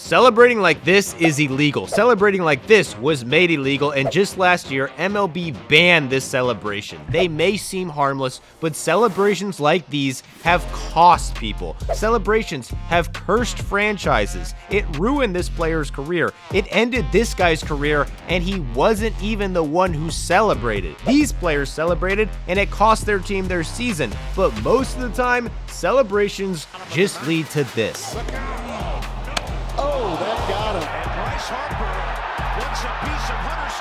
Celebrating like this is illegal. Celebrating like this was made illegal, and just last year, MLB banned this celebration. They may seem harmless, but celebrations like these have cost people. Celebrations have cursed franchises. It ruined this player's career. It ended this guy's career, and he wasn't even the one who celebrated. These players celebrated, and it cost their team their season, but most of the time, celebrations just lead to this. Oh, that got him. And Bryce Harper wants a piece of Hunter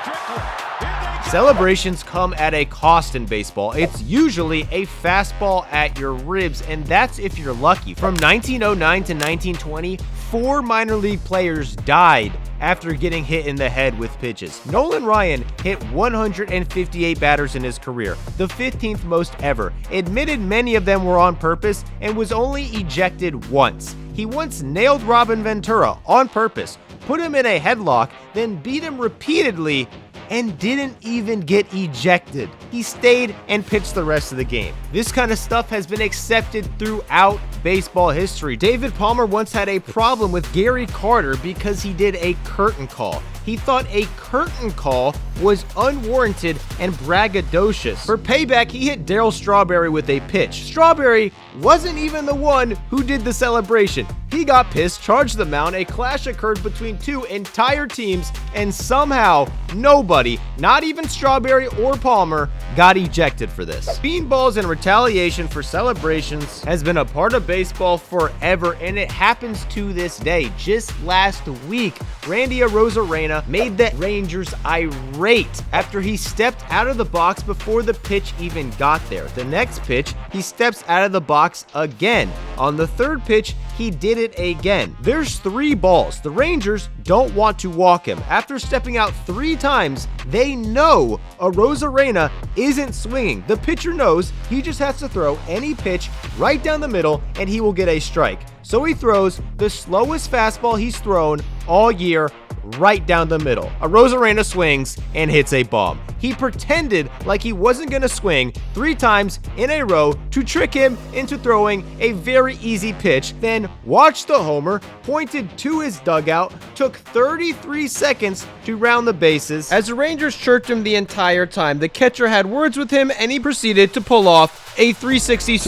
Strickland. Celebrations come at a cost in baseball. It's usually a fastball at your ribs, and that's if you're lucky. From 1909 to 1920, 4 minor league players died after getting hit in the head with pitches. Nolan Ryan hit 158 batters in his career, the 15th most ever. Admitted many of them were on purpose and was only ejected once. He once nailed Robin Ventura on purpose, put him in a headlock, then beat him repeatedly, and didn't even get ejected. He stayed and pitched the rest of the game. This kind of stuff has been accepted throughout baseball history. David Palmer once had a problem with Gary Carter because he did a curtain call. He thought a curtain call was unwarranted and braggadocious. For payback, he hit Darryl Strawberry with a pitch. Strawberry wasn't even the one who did the celebration. He got pissed, charged the mound, a clash occurred between 2 entire teams, and somehow nobody, not even Strawberry or Palmer, got ejected for this. Beanballs and retaliation for celebrations has been a part of baseball forever, and it happens to this day. Just last week, Randy Arozarena made the Rangers irate after he stepped out of the box before the pitch even got there. The next pitch, he steps out of the box again. On the third pitch, he did it again. There's 3 balls. The Rangers don't want to walk him. After stepping out 3 times, they know Arozarena isn't swinging. The pitcher knows he just has to throw any pitch right down the middle and he will get a strike. So he throws the slowest fastball he's thrown all year right down the middle. Arozarena swings and hits a bomb. He pretended like he wasn't going to swing 3 times in a row to trick him into throwing a very easy pitch, then watched the homer, pointed to his dugout, took 33 seconds to round the bases. As the Rangers chirped him the entire time, the catcher had words with him and he proceeded to pull off a 360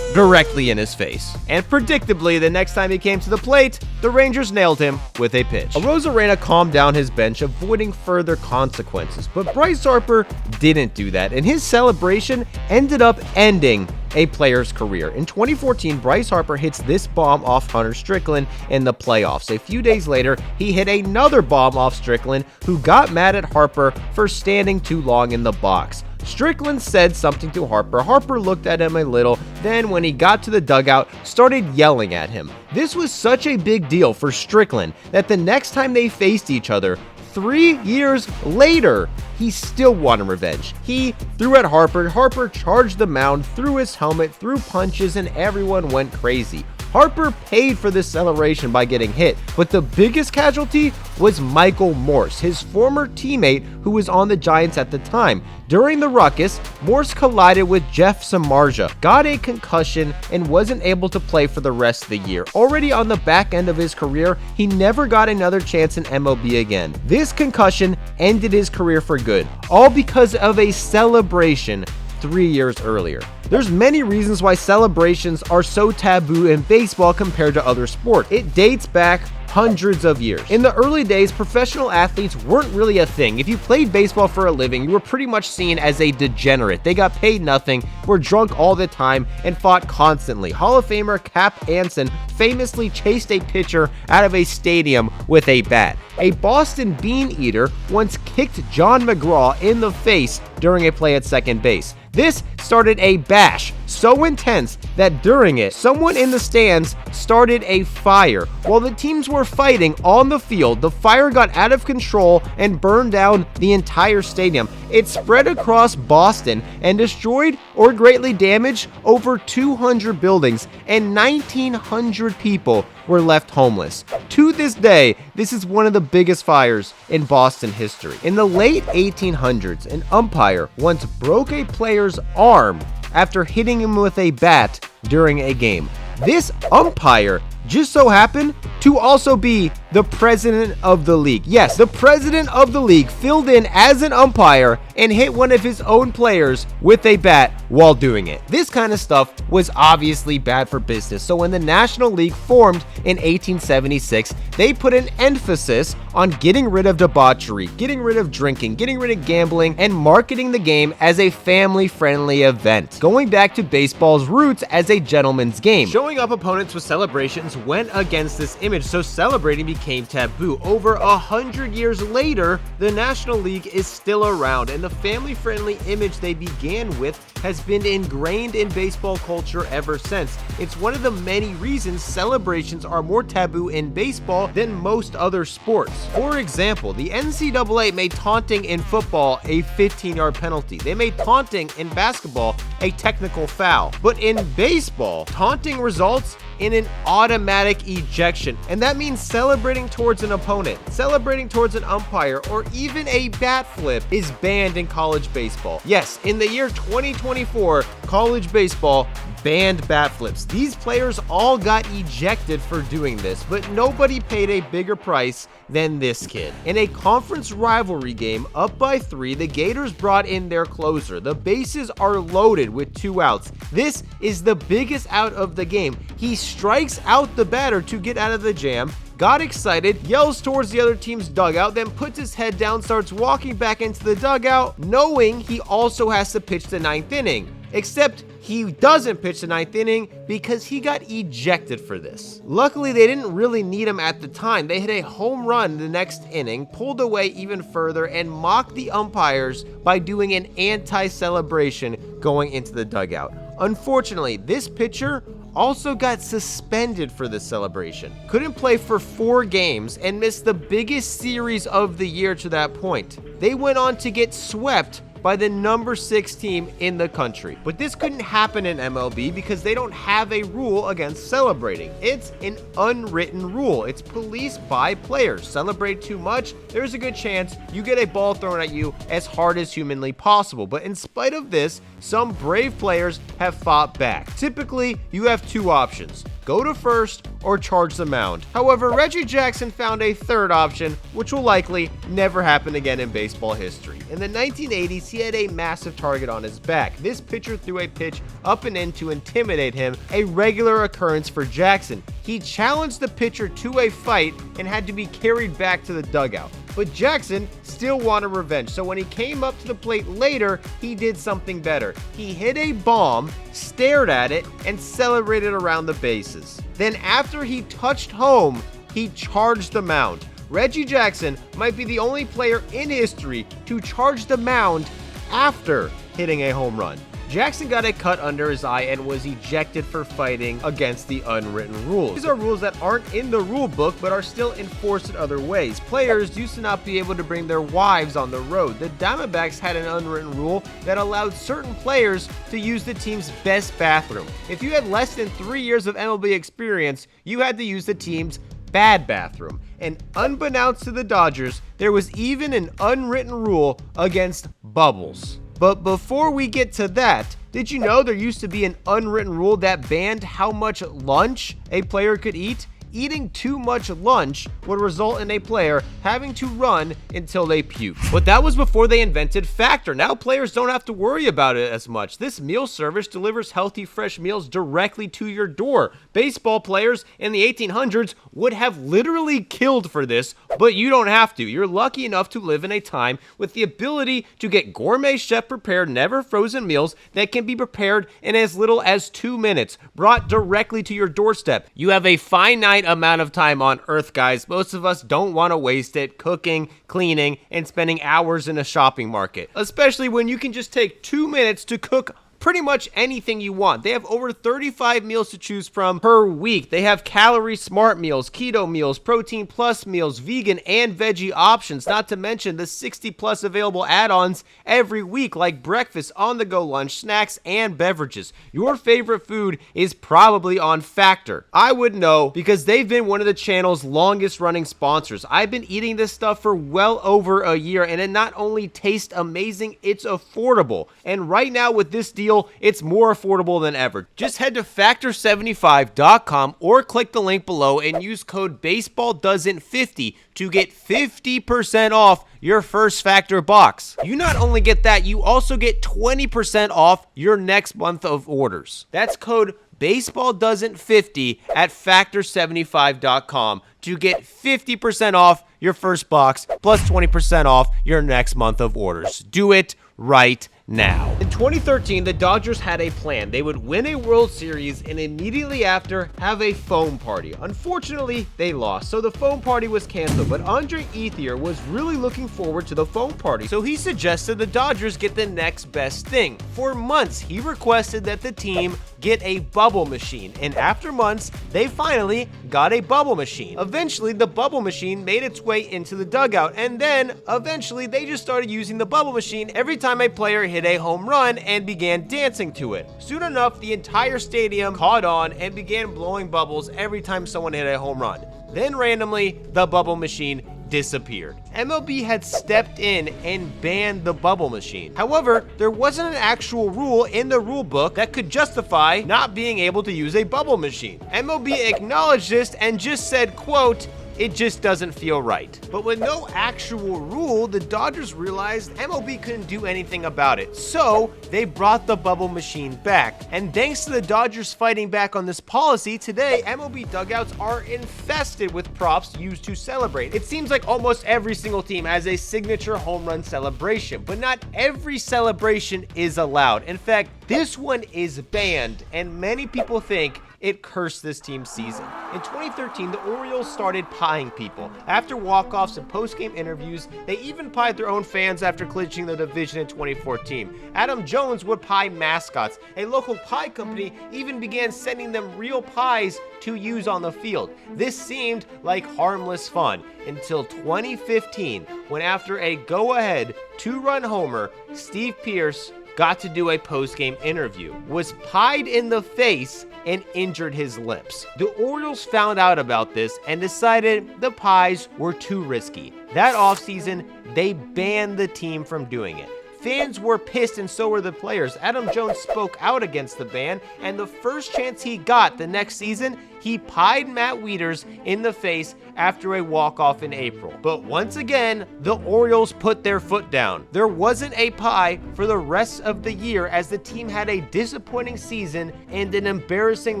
directly in his face. And predictably, the next time he came to the plate, the Rangers nailed him with a pitch. Arozarena calmed down his bench, avoiding further consequences, but Bryce Harper didn't do that, and his celebration ended up ending a player's career. In 2014, Bryce Harper hits this bomb off Hunter Strickland in the playoffs. A few days later, he hit another bomb off Strickland, who got mad at Harper for standing too long in the box. Strickland said something to Harper. Harper looked at him a little, then when he got to the dugout, started yelling at him. This was such a big deal for Strickland that the next time they faced each other, 3 years later, he still wanted revenge. He threw at Harper. Harper charged the mound, threw his helmet, threw punches, and everyone went crazy. Harper paid for this celebration by getting hit, but the biggest casualty was Michael Morse, his former teammate who was on the Giants at the time. During the ruckus, Morse collided with Jeff Samardzija, got a concussion, and wasn't able to play for the rest of the year. Already on the back end of his career, he never got another chance in MLB again. This concussion ended his career for good, all because of a celebration 3 years earlier. There's many reasons why celebrations are so taboo in baseball compared to other sports. It dates back hundreds of years. In the early days, professional athletes weren't really a thing. If you played baseball for a living, you were pretty much seen as a degenerate. They got paid nothing, were drunk all the time, and fought constantly. Hall of Famer Cap Anson famously chased a pitcher out of a stadium with a bat. A Boston Bean Eater once kicked John McGraw in the face during a play at second base. This started a bash so intense that during it, someone in the stands started a fire. While the teams were fighting on the field, the fire got out of control and burned down the entire stadium. It spread across Boston and destroyed or greatly damaged over 200 buildings, and 1,900 people were left homeless. To this day, this is one of the biggest fires in Boston history. In the late 1800s, an umpire once broke a player's arm after hitting him with a bat during a game. This umpire just so happened to also be the president of the league. Yes, the president of the league filled in as an umpire and hit one of his own players with a bat while doing it. This kind of stuff was obviously bad for business, so when the National League formed in 1876, they put an emphasis on getting rid of debauchery, getting rid of drinking, getting rid of gambling, and marketing the game as a family-friendly event, going back to baseball's roots as a gentleman's game. Showing up opponents with celebrations went against this image, so celebrating became taboo. Over 100 years later, the National League is still around, and the family-friendly image they began with has been ingrained in baseball culture ever since. It's one of the many reasons celebrations are more taboo in baseball than most other sports. For example, the NCAA made taunting in football a 15-yard penalty. They made taunting in basketball a technical foul. But in baseball, taunting results in an automatic ejection, and that means celebrating towards an opponent, celebrating towards an umpire, or even a bat flip is banned in college baseball. Yes, in the year 2024, college baseball banned bat flips. These players all got ejected for doing this, but nobody paid a bigger price than this kid. In a conference rivalry game, up by 3, the Gators brought in their closer. The bases are loaded with 2 outs. This is the biggest out of the game. He strikes out the batter to get out of the jam, got excited, yells towards the other team's dugout, then puts his head down, starts walking back into the dugout, knowing he also has to pitch the 9th inning. Except he doesn't pitch the 9th inning because he got ejected for this. Luckily, they didn't really need him at the time. They hit a home run the next inning, pulled away even further, and mocked the umpires by doing an anti-celebration going into the dugout. Unfortunately, this pitcher also got suspended for this celebration. Couldn't play for 4 games and missed the biggest series of the year to that point. They went on to get swept by the number 6 team in the country. But this couldn't happen in MLB because they don't have a rule against celebrating. It's an unwritten rule. It's policed by players. Celebrate too much, there's a good chance you get a ball thrown at you as hard as humanly possible. But in spite of this, some brave players have fought back. Typically, you have 2 options: go to first or charge the mound. However, Reggie Jackson found a third option, which will likely never happen again in baseball history. In the 1980s, he had a massive target on his back. This pitcher threw a pitch up and in to intimidate him, a regular occurrence for Jackson. He challenged the pitcher to a fight and had to be carried back to the dugout. But Jackson still wanted revenge, so when he came up to the plate later, he did something better. He hit a bomb, stared at it, and celebrated around the bases. Then after he touched home, he charged the mound. Reggie Jackson might be the only player in history to charge the mound after hitting a home run. Jackson got a cut under his eye and was ejected for fighting against the unwritten rules. These are rules that aren't in the rule book but are still enforced in other ways. Players used to not be able to bring their wives on the road. The Diamondbacks had an unwritten rule that allowed certain players to use the team's best bathroom. If you had less than 3 years of MLB experience, you had to use the team's bad bathroom. And unbeknownst to the Dodgers, there was even an unwritten rule against bubbles. But before we get to that, did you know there used to be an unwritten rule that banned how much lunch a player could eat? Eating too much lunch would result in a player having to run until they puke. But that was before they invented Factor. Now players don't have to worry about it as much. This meal service delivers healthy, fresh meals directly to your door. Baseball players in the 1800s would have literally killed for this, but you don't have to. You're lucky enough to live in a time with the ability to get gourmet chef-prepared, never frozen meals that can be prepared in as little as 2 minutes, brought directly to your doorstep. You have a finite amount of time on earth, guys. Most of us don't want to waste it cooking, cleaning, and spending hours in a shopping market, especially when you can just take 2 minutes to cook pretty much anything you want. They have over 35 meals to choose from per week. They have calorie smart meals, keto meals, protein plus meals, vegan and veggie options, not to mention the 60 plus available add-ons every week like breakfast, on-the-go lunch, snacks, and beverages. Your favorite food is probably on Factor. I would know because they've been one of the channel's longest running sponsors. I've been eating this stuff for well over a year and it not only tastes amazing, it's affordable. And right now with this deal, still, it's more affordable than ever. Just head to factor75.com or click the link below and use code BaseballDoesn't50 to get 50% off your first Factor box. You not only get that, you also get 20% off your next month of orders. That's code BaseballDoesn't50 at factor75.com to get 50% off your first box plus 20% off your next month of orders. Do it right now. In 2013, the Dodgers had a plan. They would win a World Series and immediately after have a foam party. Unfortunately, they lost, so the foam party was canceled, but Andre Ethier was really looking forward to the foam party, so he suggested the Dodgers get the next best thing. For months, he requested that the team get a bubble machine, and after months, they finally got a bubble machine. Eventually, the bubble machine made its way into the dugout, and then eventually they just started using the bubble machine every time a player hit a home run and began dancing to it. Soon enough, the entire stadium caught on and began blowing bubbles every time someone hit a home run. Then randomly, the bubble machine disappeared. MLB had stepped in and banned the bubble machine. However, there wasn't an actual rule in the rule book that could justify not being able to use a bubble machine. MLB acknowledged this and just said, quote, "It just doesn't feel right." But with no actual rule, the Dodgers realized MLB couldn't do anything about it. So they brought the bubble machine back. And thanks to the Dodgers fighting back on this policy, today MLB dugouts are infested with props used to celebrate. It seems like almost every single team has a signature home run celebration, but not every celebration is allowed. In fact, this one is banned, and many people think it cursed this team's season. In 2013, the Orioles started pieing people. After walk-offs and post-game interviews, they even pied their own fans after clinching the division in 2014. Adam Jones would pie mascots. A local pie company even began sending them real pies to use on the field. This seemed like harmless fun until 2015, when after a go-ahead two-run homer, Steve Pearce got to do a post-game interview, was pied in the face, and injured his lips. The Orioles found out about this and decided the pies were too risky. That offseason, they banned the team from doing it. Fans were pissed and so were the players. Adam Jones spoke out against the ban, and the first chance he got the next season, he pied Matt Wieters in the face after a walk-off in April. But once again, the Orioles put their foot down. There wasn't a pie for the rest of the year as the team had a disappointing season and an embarrassing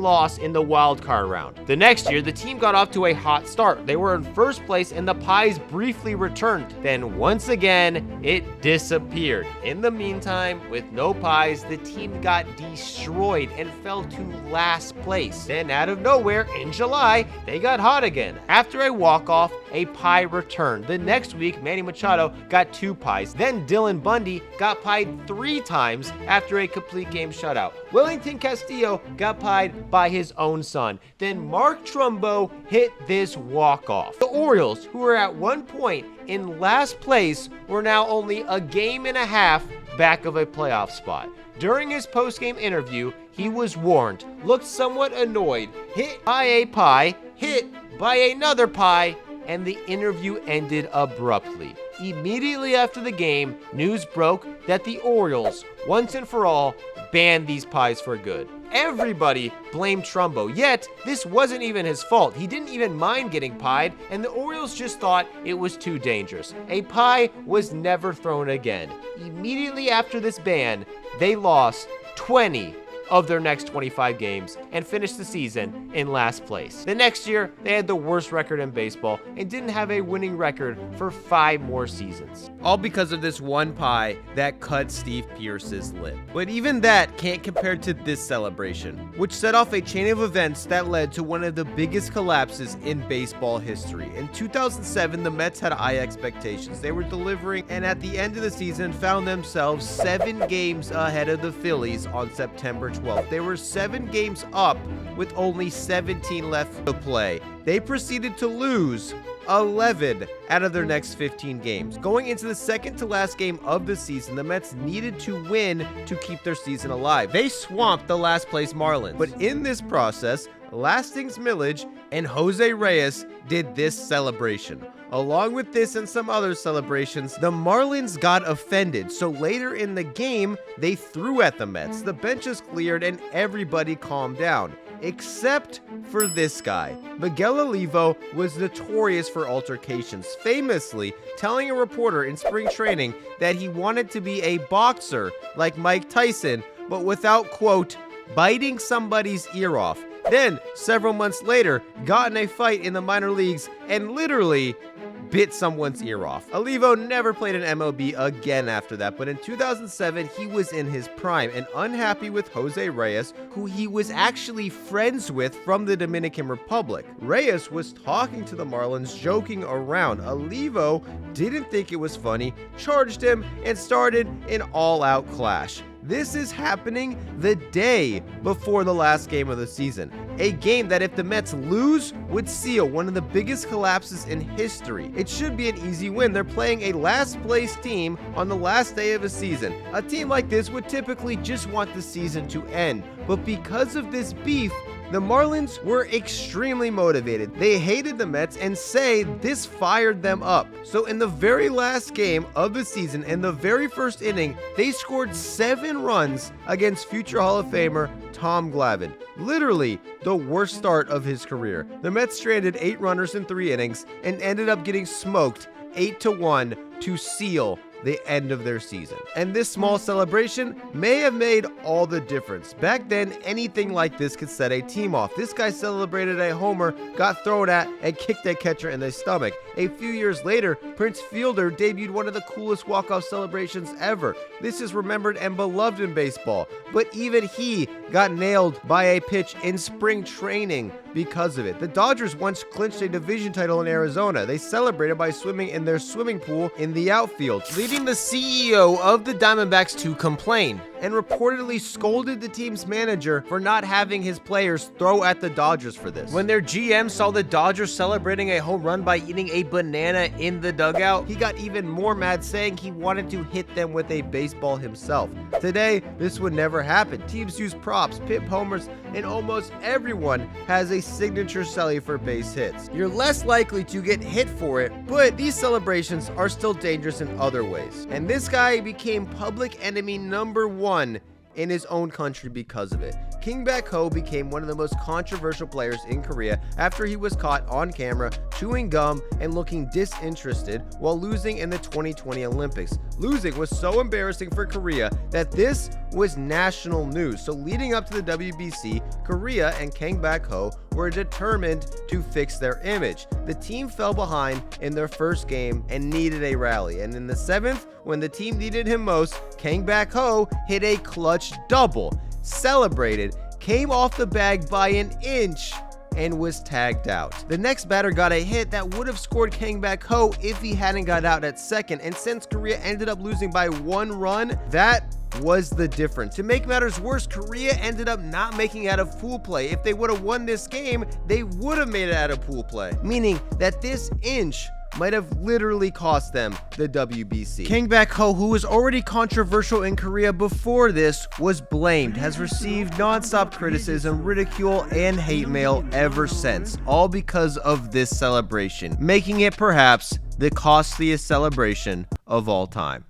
loss in the wild card round. The next year, the team got off to a hot start. They were in first place and the pies briefly returned. Then once again, it disappeared. In the meantime, with no pies, the team got destroyed and fell to last place. Then out of nowhere, in July, they got hot again. After a walk-off, a pie returned. The next week, Manny Machado got 2 pies. Then Dylan Bundy got pied 3 times after a complete game shutout. Wellington Castillo got pied by his own son. Then Mark Trumbo hit this walk-off. The Orioles, who were at one point in last place, were now only a game and a half back of a playoff spot. During his post-game interview, he was warned, looked somewhat annoyed, hit by a pie, hit by another pie, and the interview ended abruptly. Immediately after the game, news broke that the Orioles, once and for all, banned these pies for good. Everybody blamed Trumbo, yet this wasn't even his fault. He didn't even mind getting pied, and the Orioles just thought it was too dangerous. A pie was never thrown again. Immediately after this ban, they lost 20 of their next 25 games and finished the season in last place. The next year, they had the worst record in baseball and didn't have a winning record for 5 more seasons. All because of this one pie that cut Steve Pearce's lip. But even that can't compare to this celebration, which set off a chain of events that led to one of the biggest collapses in baseball history. In 2007, the Mets had high expectations. They were delivering, and at the end of the season found themselves 7 games ahead of the Phillies on September 12th. They were 7 games up with only 17 left to play. They proceeded to lose 11 out of their next 15 games. Going into the second to last game of the season, the Mets needed to win to keep their season alive. They swamped the last place Marlins. But in this process, Lastings Millage and Jose Reyes did this celebration. Along with this and some other celebrations, the Marlins got offended, so later in the game, they threw at the Mets. The benches cleared and everybody calmed down, except for this guy. Miguel Olivo was notorious for altercations, famously telling a reporter in spring training that he wanted to be a boxer like Mike Tyson, but without, quote, biting somebody's ear off. Then, several months later, got in a fight in the minor leagues and literally bit someone's ear off. Olivo never played in MLB again after that, but in 2007, he was in his prime and unhappy with Jose Reyes, who he was actually friends with from the Dominican Republic. Reyes was talking to the Marlins, joking around. Olivo didn't think it was funny, charged him, and started an all-out clash. This is happening the day before the last game of the season. A game that if the Mets lose would seal one of the biggest collapses in history. It should be an easy win. They're playing a last place team on the last day of a season. A team like this would typically just want the season to end. But because of this beef, the Marlins were extremely motivated. They hated the Mets and say this fired them up. So in the very last game of the season, in the very first inning, they scored 7 runs against future Hall of Famer Tom Glavine. Literally the worst start of his career. The Mets stranded 8 runners in 3 innings and ended up getting smoked 8-1 to seal the end of their season. And this small celebration may have made all the difference. Back then, anything like this could set a team off. This guy celebrated a homer, got thrown at, and kicked a catcher in the stomach. A few years later, Prince Fielder debuted one of the coolest walk-off celebrations ever. This is remembered and beloved in baseball, but even he got nailed by a pitch in spring training because of it. The Dodgers once clinched a division title in Arizona. They celebrated by swimming in their swimming pool in the outfield, leading the CEO of the Diamondbacks to complain and reportedly scolded the team's manager for not having his players throw at the Dodgers for this. When their GM saw the Dodgers celebrating a home run by eating a banana in the dugout, he got even more mad, saying he wanted to hit them with a baseball himself. Today, this would never happen. Teams use props, pimp homers, and almost everyone has a signature celly for base hits. You're less likely to get hit for it, but these celebrations are still dangerous in other ways. And this guy became public enemy number 1 in his own country because of it. King Bak-ho became one of the most controversial players in Korea after he was caught on camera chewing gum and looking disinterested while losing in the 2020 Olympics. Losing was so embarrassing for Korea that this was national news. So leading up to the WBC, Korea and King Bak-ho were determined to fix their image. The team fell behind in their first game and needed a rally. And in the 7th, when the team needed him most, King Bak-ho hit a clutch double, celebrated, came off the bag by an inch, and was tagged out. The next batter got a hit that would have scored King Bak-ho if he hadn't got out at second, and since Korea ended up losing by 1 run, that was the difference. To make matters worse, Korea ended up not making out of pool play. If they would have won this game, they would have made it out of pool play, meaning that this inch might have literally cost them the WBC. King Bak-ho, who was already controversial in Korea before this, was blamed, has received non-stop criticism, ridicule, and hate mail ever since, all because of this celebration, making it perhaps the costliest celebration of all time.